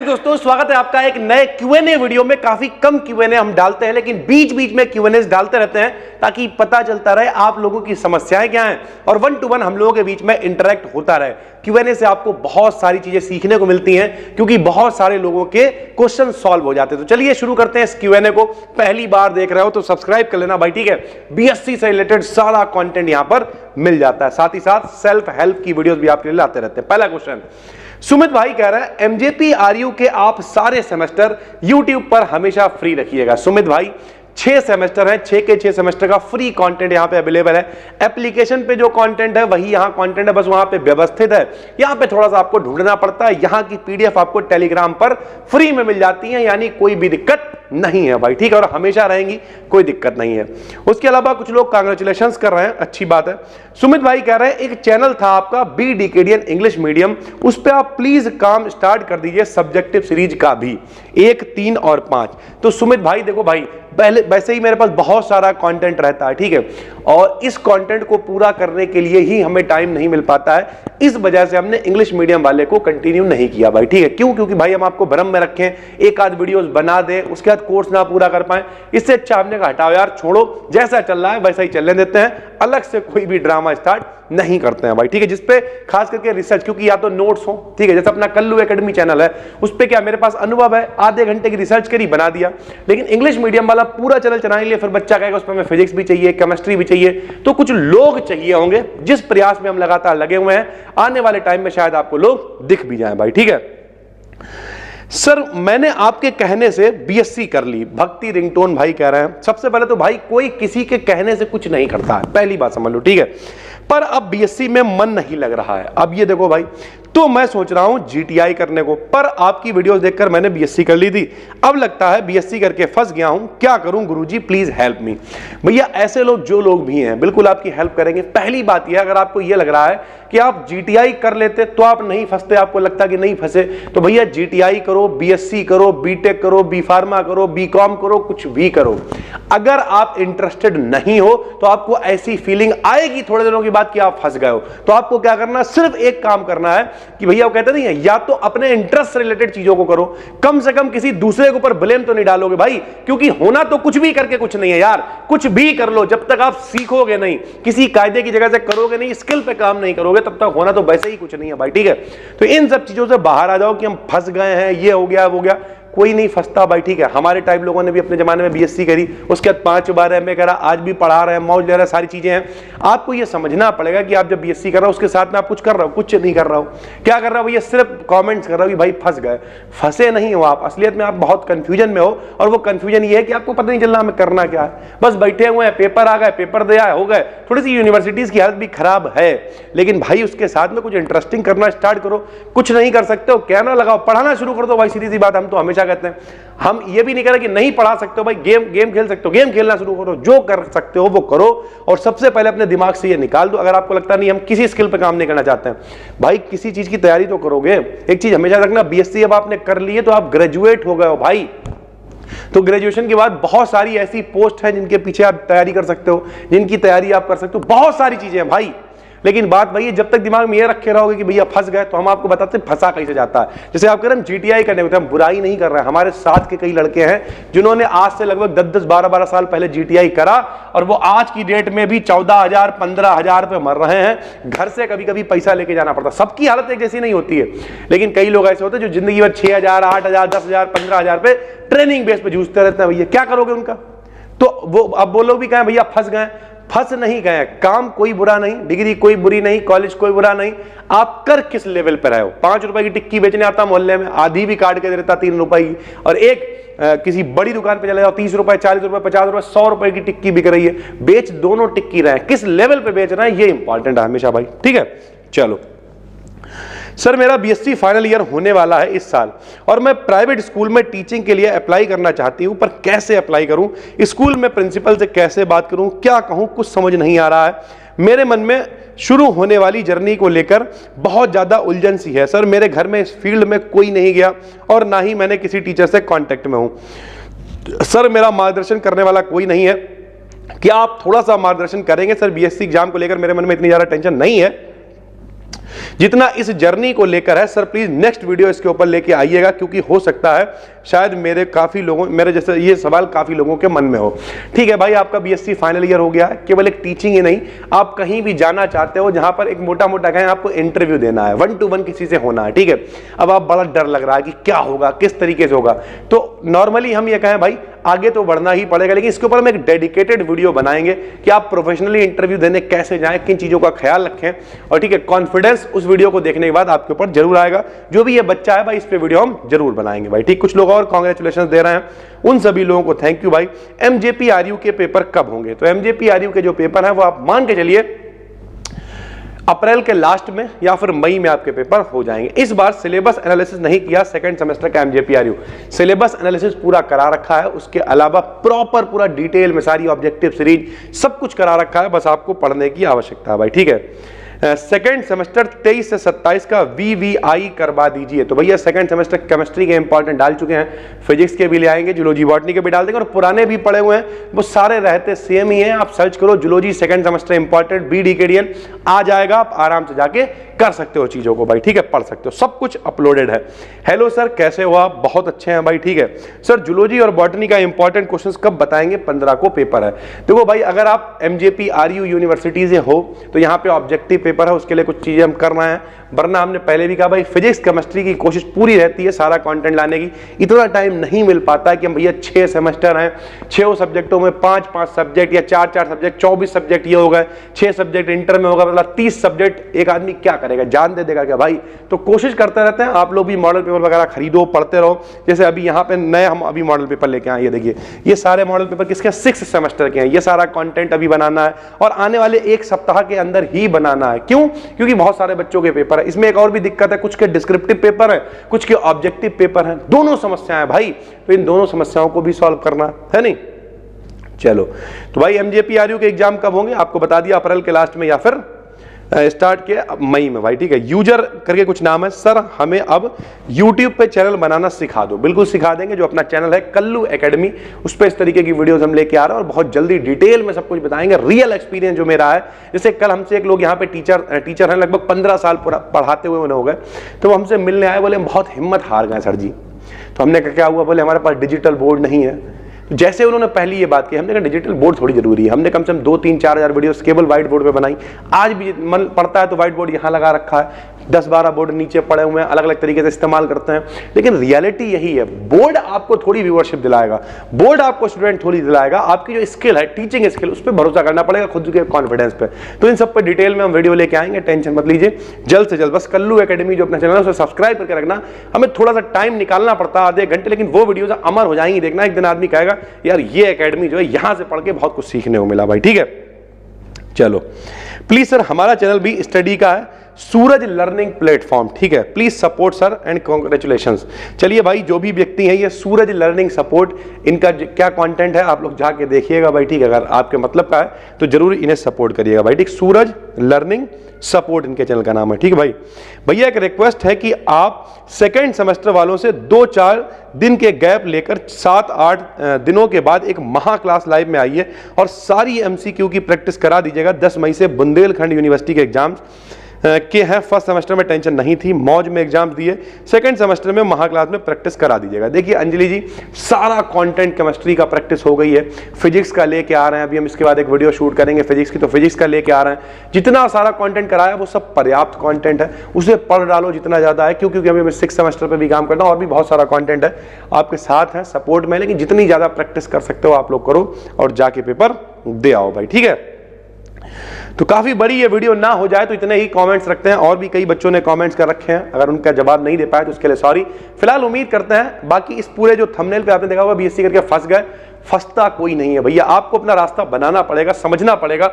दोस्तों स्वागत है आपका एक नए Q&A वीडियो में। काफी कम Q&A हम डालते हैं, लेकिन बीच बीच में Q&A डालते रहते हैं ताकि पता चलता रहे आप लोगों की समस्याएं क्या हैं और 1 to 1 हम लोगों के बीच में इंटरेक्ट होता रहे। Q&A से आपको बहुत सारी चीजें सीखने को मिलती हैं क्योंकि बहुत सारे लोगों के क्वेश्चन सॉल्व हो जाते हैं। तो चलिए शुरू करते हैं इस Q&A को। पहली बार देख रहे हो तो सब्सक्राइब कर लेना भाई, ठीक है। बीएससी से रिलेटेड सारा कंटेंट यहां पर मिल जाता है, साथ ही साथ सेल्फ हेल्प की वीडियोस भी आपके लिए लाते रहते हैं। पहला क्वेश्चन सुमित भाई कह रहे हैं एमजेपी आरयू के आप सारे सेमेस्टर यूट्यूब पर हमेशा फ्री रखिएगा। सुमित भाई 6 सेमेस्टर हैं, 6 के 6 सेमेस्टर का फ्री कंटेंट यहां पे अवेलेबल है। एप्लीकेशन पे जो कंटेंट है वही यहां कंटेंट है, बस वहां पे व्यवस्थित है। यहां पे थोड़ा सा आपको ढूंढना पड़ता है। यहां की पीडीएफ आपको टेलीग्राम पर फ्री में मिल जाती है, यानी कोई भी दिक्कत नहीं है भाई, ठीक है, और हमेशा रहेंगी, कोई दिक्कत नहीं है। उसके अलावा कुछ लोग कांग्रेचुलेशंस कर रहे हैं, अच्छी बात है। सुमित भाई कह रहे हैं एक चैनल था आपका बी डीकेडियन इंग्लिश मीडियम, उस पर आप प्लीज काम स्टार्ट कर दीजिए सब्जेक्टिव सीरीज का भी 1, 3 और 5। तो सुमित भाई देखो भाई, पहले वैसे ही मेरे पास बहुत सारा कंटेंट रहता है, ठीक है, और इस कंटेंट को पूरा करने के लिए ही हमें टाइम नहीं मिल पाता है। इस वजह से हमने इंग्लिश मीडियम वाले को कंटिन्यू नहीं किया भाई, ठीक है। क्यों? क्योंकि भाई हम आपको भ्रम में रखें, एक आध वीडियोस बना दें, उसके बाद कोर्स ना पूरा कर पाए। इससे अच्छा हमने कहा हटाओ यार, छोड़ो, जैसा चल रहा है वैसा ही चलने देते हैं, अलग से कोई भी ड्रामा स्टार्ट नहीं करते हैं भाई, ठीक है। जिसपे खास करके रिसर्च, क्योंकि या तो नोट्स हो, ठीक है, जैसे अपना कल्लू एकेडमी चैनल है, उस पे क्या मेरे पास अनुभव है, आधे घंटे की रिसर्च करी बना दिया। लेकिन इंग्लिश मीडियम वाला पूरा चैनल चलाने के लिए फिर बच्चा कहेगा उस पर हमें फिजिक्स भी चाहिए, केमिस्ट्री भी चाहिए, तो कुछ लोग चाहिए होंगे। जिस प्रयास में हम लगातार लगे हुए हैं, आने वाले टाइम में शायद आपको लोग दिख भी जाएं भाई, ठीक है। सर मैंने आपके कहने से बीएससी कर ली, भक्ति रिंगटोन भाई कह रहे हैं। सबसे पहले तो भाई कोई किसी के कहने से कुछ नहीं करता है, पहली बात समझ लो, ठीक है। पर अब बीएससी में मन नहीं लग रहा है। अब ये देखो भाई, तो मैं सोच रहा हूं जीटीआई करने को, पर आपकी वीडियोस देखकर मैंने बीएससी कर ली थी, अब लगता है बीएससी करके फंस गया हूं, क्या करूं गुरुजी प्लीज हेल्प मी। भैया ऐसे लोग जो लोग भी हैं बिल्कुल आपकी हेल्प करेंगे। पहली बात यह, अगर आपको यह लग रहा है कि आप जीटीआई कर लेते तो आप नहीं फंसते, आपको लगता कि नहीं फंसे, तो भैया जीटीआई करो, बीएससी करो, बीटेक करो, बी फार्मा करो, बीकॉम करो, कुछ भी करो। अगर आप इंटरेस्टेड नहीं हो तो आपको ऐसी फीलिंग आएगी थोड़े दिनों के बाद कि आप फंस गए हो। तो आपको क्या करना, सिर्फ एक काम करना है कि भैया वो कहते नहीं है, या तो अपने इंटरेस्ट से रिलेटेड चीजों को करो, कम से कम किसी दूसरे के ऊपर ब्लेम तो नहीं डालोगे भाई, क्योंकि होना तो कुछ भी करके कुछ नहीं है यार। कुछ भी कर लो, जब तक आप सीखोगे नहीं, किसी कायदे की जगह से करोगे नहीं, स्किल पे काम नहीं करोगे, तब तक होना तो वैसे ही कुछ नहीं है भाई, ठीक है। तो इन सब चीजों से बाहर आ जाओ कि हम फंस गए हैं, ये हो गया वो गया, कोई नहीं फंसता भाई, ठीक है। हमारे टाइप लोगों ने भी अपने जमाने में बीएससी करी, उसके बाद 5 बार एमए करा, आज भी पढ़ा रहे हैं, मौज ले रहे हैं, सारी चीजें हैं। आपको ये समझना पड़ेगा कि आप जब बीएससी कर रहे हो उसके साथ में आप कुछ कर रहे हो, कुछ नहीं कर रहा हो। क्या कर रहा हो भैया, सिर्फ कमेंट्स कर रहा हो कि भाई फंस गए। फंसे नहीं हो आप, असलियत में आप बहुत कंफ्यूजन में हो, और वो कंफ्यूजन ये है कि आपको पता नहीं चल रहा हमें करना क्या है। बस बैठे हुए हैं, पेपर आ गए, पेपर दे आए, हो गए। थोड़ी सी यूनिवर्सिटीज की हालत भी खराब है, लेकिन भाई उसके साथ में कुछ इंटरेस्टिंग करना स्टार्ट करो। कुछ नहीं कर सकते हो, कैमरा लगाओ, पढ़ाना शुरू कर दो भाई, सीधी सी बात। हम तो हमेशा कहते हैं, हम ये भी नहीं कह रहे कि नहीं पढ़ा सकते हो भाई, गेम खेल सकते हो, गेम खेलना शुरू करो, जो कर सकते हो वो करो, और सबसे पहले अपने दिमाग से ये निकाल दो। अगर आपको लगता नहीं हम किसी स्किल पे काम नहीं करना चाहते हैं, भाई किसी चीज की तैयारी तो करोगे। एक चीज हमेशा रखना, बीएससी अब आपने कर ली है तो आप ग्रेजुएट हो गए हो भाई, तो ग्रेजुएशन के बाद बहुत सारी ऐसी पोस्ट है जिनके पीछे आप तैयारी कर सकते हो, जिनकी तैयारी आप कर सकते हो, बहुत सारी चीजें हैं भाई। लेकिन बात भाई जब तक दिमाग में ये रखे रहोगे कि भैया फंस गए, तो हम आपको बताते हैं फंसा कैसे जाता है। जैसे आप कह रहे हैं जीटीआई करने में, हम बुराई नहीं कर रहे हैं, हमारे साथ के कई लड़के हैं जिन्होंने आज से लगभग 10-10, 12-12 साल पहले जीटीआई करा, और वो आज की डेट में भी 14,000, 15,000 पे मर रहे हैं। घर से कभी कभी पैसा लेके जाना पड़ता। सबकी हालत एक जैसी नहीं होती है, लेकिन कई लोग ऐसे होते हैं जो जिंदगी भर 6,000, 8,000, 10,000, 15,000 पे ट्रेनिंग बेस पे जूझते रहते हैं। भैया क्या करोगे उनका? तो वो अब वो लोग भी कहें भैया फंस गए, फंस नहीं गए। काम कोई बुरा नहीं, डिग्री कोई बुरी नहीं, कॉलेज कोई बुरा नहीं, आप कर किस लेवल पर रहे हो। 5 रुपए की टिक्की बेचने आता मोहल्ले में, आधी भी काट के देता 3 रुपए की, और एक किसी बड़ी दुकान पे चले जाओ, 30 रुपए, 40 रुपए, 50 रुपए, 100 रुपए की टिक्की बिक रही है। बेच दोनों टिक्की रहे, किस लेवल पे बेच रहे हैं ये इंपॉर्टेंट है हमेशा भाई, ठीक है। चलो सर मेरा बीएससी फाइनल ईयर होने वाला है इस साल, और मैं प्राइवेट स्कूल में टीचिंग के लिए अप्लाई करना चाहती हूं, पर कैसे अप्लाई करूं, स्कूल में प्रिंसिपल से कैसे बात करूं, क्या कहूं, कुछ समझ नहीं आ रहा है। मेरे मन में शुरू होने वाली जर्नी को लेकर बहुत ज़्यादा उलझन सी है। सर मेरे घर में इस फील्ड में कोई नहीं गया, और ना ही मैंने किसी टीचर से कांटेक्ट में हूं। सर मेरा मार्गदर्शन करने वाला कोई नहीं है, क्या आप थोड़ा सा मार्गदर्शन करेंगे? सर बीएससी एग्जाम को लेकर मेरे मन में इतनी ज़्यादा टेंशन नहीं है, जितना इस जर्नी को लेकर है सर, प्लीज नेक्स्ट वीडियो इसके ऊपर लेके आइएगा, क्योंकि हो सकता है शायद मेरे जैसे ये सवाल काफी लोगों के मन में हो। ठीक है भाई, आपका बीएससी फाइनल ईयर हो गया है, केवल एक टीचिंग ही नहीं, आप कहीं भी जाना चाहते हो जहां पर एक मोटा मोटा कहें आपको इंटरव्यू देना है, 1-to-1 किसी से होना है। ठीक है, अब आप बड़ा डर लग रहा है कि क्या होगा, किस तरीके से होगा, तो नॉर्मली हम ये कहें भाई आगे तो बढ़ना ही पड़ेगा, लेकिन इसके ऊपर हम एक डेडिकेटेड वीडियो बनाएंगे कि आप प्रोफेशनली इंटरव्यू देने कैसे जाएं, किन चीजों का ख्याल रखें। और ठीक है, कॉन्फिडेंस उस वीडियो को देखने के बाद आपके ऊपर जरूर आएगा। जो भी ये बच्चा है भाई, इस पे वीडियो हम जरूर बनाएंगे भाई। ठीक, कुछ लोग और कांग्रेचुलेशन दे रहे हैं, उन सभी लोगों को थैंक यू भाई। एमजेपीआरयू के पेपर कब होंगे? तो एमजेपीआरयू के जो पेपर है वो आप मान के चलिए अप्रैल के लास्ट में या फिर मई में आपके पेपर हो जाएंगे। इस बार सिलेबस एनालिसिस नहीं किया सेकंड सेमेस्टर का एमजेपीआरयू, सिलेबस एनालिसिस पूरा करा रखा है, उसके अलावा प्रॉपर पूरा डिटेल में सारी ऑब्जेक्टिव सीरीज सब कुछ करा रखा है, बस आपको पढ़ने की आवश्यकता है भाई। ठीक है, सेकेंड सेमेस्टर 23 से 27 का वीवीआई करवा दीजिए। तो भैया सेकंड सेमेस्टर केमिस्ट्री के इंपॉर्टेंट डाल चुके हैं, फिजिक्स के भी ले आएंगे, जूलॉजी बॉटनी के भी डाल देंगे, और पुराने भी पड़े हुए हैं, वो सारे रहते सेम ही हैं। आप सर्च करो जूलॉजी सेकंड सेमेस्टर इंपॉर्टेंट बीडीकेडीएन, आ जाएगा, आप आराम से जाके कर सकते हो चीजों को भाई। ठीक है, पढ़ सकते हो, सब कुछ अपलोडेड है। हेलो सर, कैसे हो आप? बहुत अच्छे हैं भाई। ठीक है सर, जूलॉजी और बॉटनी का इंपॉर्टेंट क्वेश्चंस कब बताएंगे? 15 को पेपर है। देखो भाई, अगर आप एमजेपीआरयू यूनिवर्सिटी से हो तो यहाँ पे ऑब्जेक्टिव पेपर है, उसके लिए कुछ चीजें हम कर रहे हैं, वरना हमने पहले भी कहा भाई फिजिक्स केमिस्ट्री की कोशिश पूरी रहती है सारा कंटेंट लाने की। इतना टाइम नहीं मिल पाता है कि हम भैया 6 सेमेस्टर हैं, 6 सब्जेक्टों में 5-5 सब्जेक्ट या 4-4 सब्जेक्ट, 24 सब्जेक्ट ये हो गए, 6 सब्जेक्ट इंटर में होगा, मतलब 30 सब्जेक्ट, एक आदमी क्या करेगा, जान दे देगा क्या भाई? तो कोशिश करते रहते हैं, आप लोग भी मॉडल पेपर वगैरह खरीदो, पढ़ते रहो। जैसे अभी यहाँ पे नए हम अभी मॉडल पेपर लेके आए, ये देखिए, ये सारे मॉडल पेपर किसके? 6 सेमेस्टर के हैं। ये सारा कंटेंट अभी बनाना है और आने वाले 1 सप्ताह के अंदर ही बनाना है। क्यों? क्योंकि बहुत सारे बच्चों के पेपर है। इसमें एक और भी दिक्कत है, कुछ के डिस्क्रिप्टिव पेपर है, कुछ के ऑब्जेक्टिव पेपर है, दोनों समस्याएं भाई, तो इन दोनों समस्याओं को भी सॉल्व करना है नहीं। चलो, तो भाई एमजेपीआरयू के एग्जाम कब होंगे आपको बता दिया, अप्रैल के लास्ट में या फिर स्टार्ट किया मई में भाई। ठीक है, यूजर करके कुछ नाम है। सर हमें अब यूट्यूब पे चैनल बनाना सिखा दो। बिल्कुल सिखा देंगे, जो अपना चैनल है कल्लू एकेडमी, उस पर इस तरीके की वीडियोस हम लेके आ रहे हैं और बहुत जल्दी डिटेल में सब कुछ बताएंगे। रियल एक्सपीरियंस जो मेरा है, जैसे कल हमसे एक लोग यहाँ पे टीचर हैं, लगभग 15 साल पढ़ाते हुए उन्हें हो गए, तो वो हमसे मिलने आए, बोले हम बहुत हिम्मत हार गए सर जी। तो हमने कहा क्या हुआ? बोले हमारे पास डिजिटल बोर्ड नहीं है। जैसे उन्होंने पहली ये बात की, हमने कहा डिजिटल बोर्ड थोड़ी जरूरी है। हमने कम से कम 2-3-4 हजार वीडियोस केवल व्हाइट बोर्ड पे बनाई। आज भी मन पड़ता है तो व्हाइट बोर्ड यहाँ लगा रखा है, 10-12 बोर्ड नीचे पड़े हुए हैं, अलग अलग तरीके से इस्तेमाल करते हैं। लेकिन रियलिटी यही है, बोर्ड आपको थोड़ी व्यूअरशिप दिलाएगा, बोर्ड आपको स्टूडेंट थोड़ी दिलाएगा, आपकी जो स्किल है, टीचिंग स्किल, उस पर भरोसा करना पड़ेगा, खुद के कॉन्फिडेंस पे। तो इन सब पर डिटेल में हम वीडियो लेके आएंगे, टेंशन मत लीजिए, जल्द से जल्द। बस कल्लू एकेडमी जो अपना चैनल है उसे सब्सक्राइब करके रखना। हमें थोड़ा सा टाइम निकालना पड़ता है, आधे घंटे, लेकिन वो वीडियोज अमर हो जाएंगी। देखना एक दिन आदमी कहेगा यार ये एकेडमी जो है यहां से पढ़ के बहुत कुछ सीखने को मिला भाई। ठीक है, चलो प्लीज सर, हमारा चैनल भी स्टडी का है, सूरज लर्निंग प्लेटफॉर्म। ठीक है, please support sir and congratulations. चलिए भाई, जो भी व्यक्ति है ये सूरज लर्निंग सपोर्ट, इनका क्या कंटेंट है आप लोग जाके देखिएगा भाई। ठीक है, अगर आपके मतलब का है तो जरूर इन्हें सपोर्ट करिएगा भाई। ठीक, सूरज लर्निंग सपोर्ट इनके चैनल का नाम है। ठीक है भाई, भैया एक रिक्वेस्ट है कि आप सेकेंड सेमेस्टर वालों से 2-4 दिन के गैप लेकर 7-8 दिनों के बाद एक महा क्लास लाइव में आइए और सारी एमसीक्यू की प्रैक्टिस करा दीजिएगा। 10 मई से बुंदेलखंड यूनिवर्सिटी के एग्जाम्स के हैं। फर्स्ट सेमेस्टर में टेंशन नहीं थी, मौज में एग्जाम दिए, सेकंड सेमेस्टर में महा क्लास में प्रैक्टिस करा दीजिएगा। देखिए अंजलि जी, सारा कंटेंट केमिस्ट्री का प्रैक्टिस हो गई है, फिजिक्स का लेके आ रहे हैं, अभी हम इसके बाद एक वीडियो शूट करेंगे फिजिक्स की, तो फिजिक्स का लेके आ रहे हैं। जितना सारा कंटेंट कराया वो सब पर्याप्त कंटेंट है, उसे पढ़ डालो जितना ज्यादा है। क्योंकि अभी मैं 6 सेमेस्टर पर भी काम करता हूँ और भी बहुत सारा कंटेंट है, आपके साथ है, सपोर्ट में, लेकिन जितनी ज्यादा प्रैक्टिस कर सकते हो आप लोग करो और जाके पेपर दे आओ भाई। ठीक है, तो काफी बड़ी ये वीडियो ना हो जाए तो इतने ही कमेंट्स रखते हैं। और भी कई बच्चों ने कमेंट्स कर रखे हैं, अगर उनका जवाब नहीं दे पाए तो उसके लिए सॉरी। फिलहाल उम्मीद करते हैं, बाकी इस पूरे जो थंबनेल पे आपने देखा होगा बीएससी करके फंस गए, फंसता कोई नहीं है भैया, आपको अपना रास्ता बनाना पड़ेगा, समझना पड़ेगा।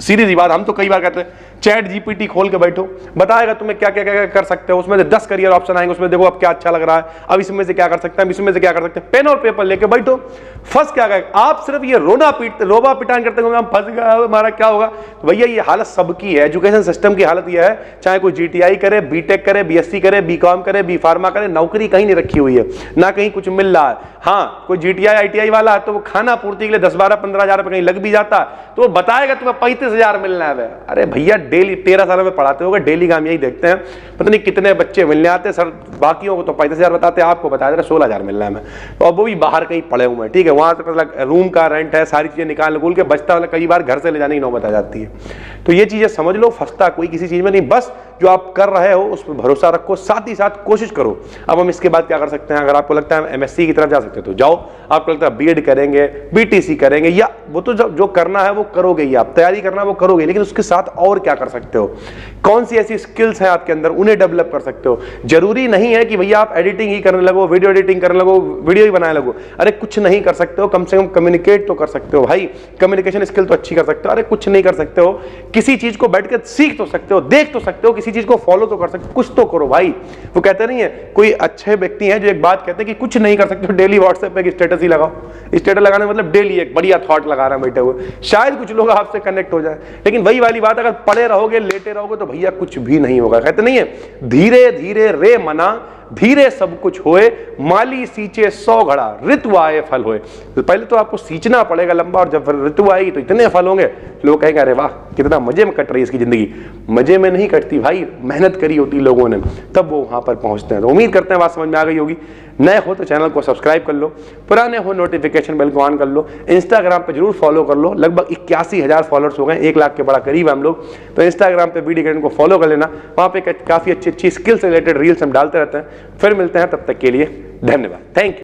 सीधी सी बात, हम तो कई बार कहते हैं चैट जीपीटी खोल के बैठो, बताएगा तुम्हें क्या क्या क्या कर सकते हो, उसमें से 10 करियर ऑप्शन आएंगे, उसमें देखो अब क्या अच्छा लग रहा है, अब इसमें से क्या कर सकते हैं, इसमें से क्या कर सकते हैं। पेन और पेपर लेके बैठो, फंस क्या गए आप, सिर्फ ये रोबा पिटान करते होंगे हम फंस गए हमारा क्या होगा। तो भैया ये हालत सबकी है, एजुकेशन सिस्टम की हालत ये है, चाहे कोई जीटीआई करे, बीटेक करे, बीएससी करे, बीकॉम करे, बी फार्मा करे, नौकरी कहीं नहीं रखी हुई है, ना कहीं कुछ मिल रहा है। हाँ, कोई जीटीआई आईटीआई वाला है तो वो खाना पूर्ति के लिए 10-12-15 हजार रुपए कहीं लग भी जाता है, तो वो बताएगा तुम्हें 35,000 मिलना है। अरे भैया डेली 13 सालों में पढ़ाते होगे, डेली का हम यही देखते हैं, पता नहीं कितने बच्चे मिलने आते हैं सर, बाकियों को तो 35,000 बताते हैं, आपको बता दे रहे 16,000 मिल रहा है हमें, तो अब वो भी बाहर कहीं पड़े हुए हैं, ठीक है, वहाँ से मतलब रूम का रेंट है, सारी चीज़ें निकाल निकूल के बचता वाला कई बार घर से ले जाने की नौबत आ जाती है। तो ये चीज़ें समझ लो, फंसता कोई किसी चीज़ में नहीं, बस जो आप कर रहे हो उस पर भरोसा रखो, साथ ही साथ कोशिश करो। अब हम इसके बाद क्या कर सकते हैं, अगर आपको लगता है MSc की तरफ जा सकते हो तो जाओ, आपको लगता है BEd करेंगे, BTC करेंगे, या वो तो जो करना है वो करोगे ही, आप तैयारी करना वो करोगे, लेकिन उसके साथ और क्या कर सकते हो, कौन सी ऐसी स्किल्स हैं आपके अंदर, उन्हें डेवलप कर सकते हो। जरूरी नहीं है कि भैया आप एडिटिंग ही करने लगो, वीडियो एडिटिंग करने लगो, वीडियो ही बनाने लगो, अरे कुछ नहीं कर सकते हो, कम से कम कम्युनिकेट तो कर सकते हो भाई, कम्युनिकेशन स्किल तो अच्छी कर सकते हो, अरे कुछ नहीं कर सकते हो, किसी चीज को बैठ के सीख तो सकते हो, देख तो सकते हो, किसी चीज को फॉलो तो कर सकते हो, कुछ तो करो भाई। वो कहते नहीं है, कोई अच्छे व्यक्ति हैं जो एक बात कहते हैं कि कुछ नहीं कर सकते हो, डेली व्हाट्सएप पे स्टेटस ही लगाओ, स्टेटस लगाने मतलब डेली एक बढ़िया थॉट लगा रहा है बैठे हुए, शायद कुछ लोग आपसे कनेक्ट हो जाए, लेकिन वही वाली बात, अगर पड़े रहोगे लेटे रहोगे तो भैया कुछ भी नहीं होगा। कहते नहीं है, धीरे धीरे रे मना धीरे सब कुछ होए, माली सींचे 100 घड़ा ऋतु आए फल होए। तो पहले तो आपको सींचना पड़ेगा लंबा, और जब ऋतु आएगी तो इतने फल होंगे, लोग कहेंगे अरे वाह कितना मजे में कट रही है इसकी जिंदगी। मजे में नहीं कटती भाई, मेहनत करी होती लोगों ने, तब वो वहां पर पहुंचते हैं। तो उम्मीद करते हैं बात समझ में आ गई होगी। नए हो तो चैनल को सब्सक्राइब कर लो, पुराने हो नोटिफिकेशन बेल को ऑन कर लो, इंस्टाग्राम पे जरूर फॉलो कर लो, लगभग 81,000 फॉलोअर्स हो गए, 1 लाख के बड़ा करीब हम लोग। तो इंस्टाग्राम पे वीडियो को फॉलो कर लेना, वहाँ पे काफी अच्छी अच्छी स्किल से रिलेटेड रील्स हम डालते रहते हैं। फिर मिलते हैं, तब तक के लिए धन्यवाद, थैंक यू।